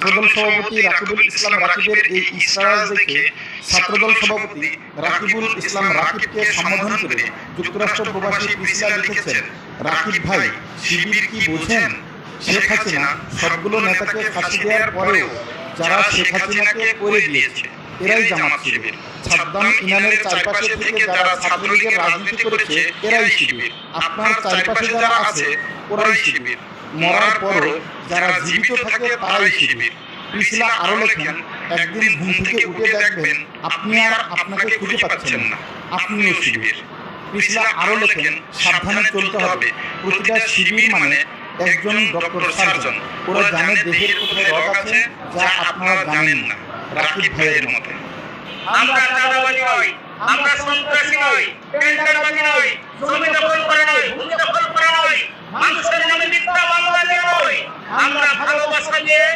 ছাত্রদল সভাপতি রাকিবুল ইসলাম রাকিবের এই ইশরাজ দেখে ছাত্রদল সভাপতি রাকিবুল ইসলাম রাকিবকে সম্বোধন করে যুক্তরাষ্ট্র প্রবাসী পিসিলা লিখেছেন, রাকিব ভাই, শিবির কি বোঝেন? শেখ হাসিনা সবগুলো নেতাকে ফাঁসি দেওয়ার পরেও যারা শেখ হাসিনাকে করে দিয়েছে এরাই জামাত শিবির। সাদ্দাম ইনানের চারপাশে থেকে যারা ছাত্রলীগের রাজনীতি করেছে এরাই শিবির। আপনার চারপাশে যারা আছে ওরাই শিবির। মরার পরও যারা জীবিত থাকে তারাই শিবির। পিসিলা আরো লেখেন, একদিন ঘুম থেকে উঠে দেখবেন আপনি আর আপনাকে খুঁজে পাচ্ছেন না, আপনিও শিবির। পিসিলা আরো লেখেন, সাবধানে চলতে হবে, প্রতিটা শিবির মানে একজন ডক্টর সার্জন। ওরা জানে দেহের কোথায় রোগ আছে যা আপনারা জানেন না। রাকিব ভাইয়ের মতে, আমরা চাঁদাবাজি নই, আমরা সন্ত্রাসী নই, টেন্ডারবাজি নই, জমি দখল করা নই, ভূমি দখল করা নই, মানুষের নামে মিথ্যা মামলা দেওয়া নই। আমরা ভালোবাসা দিয়ে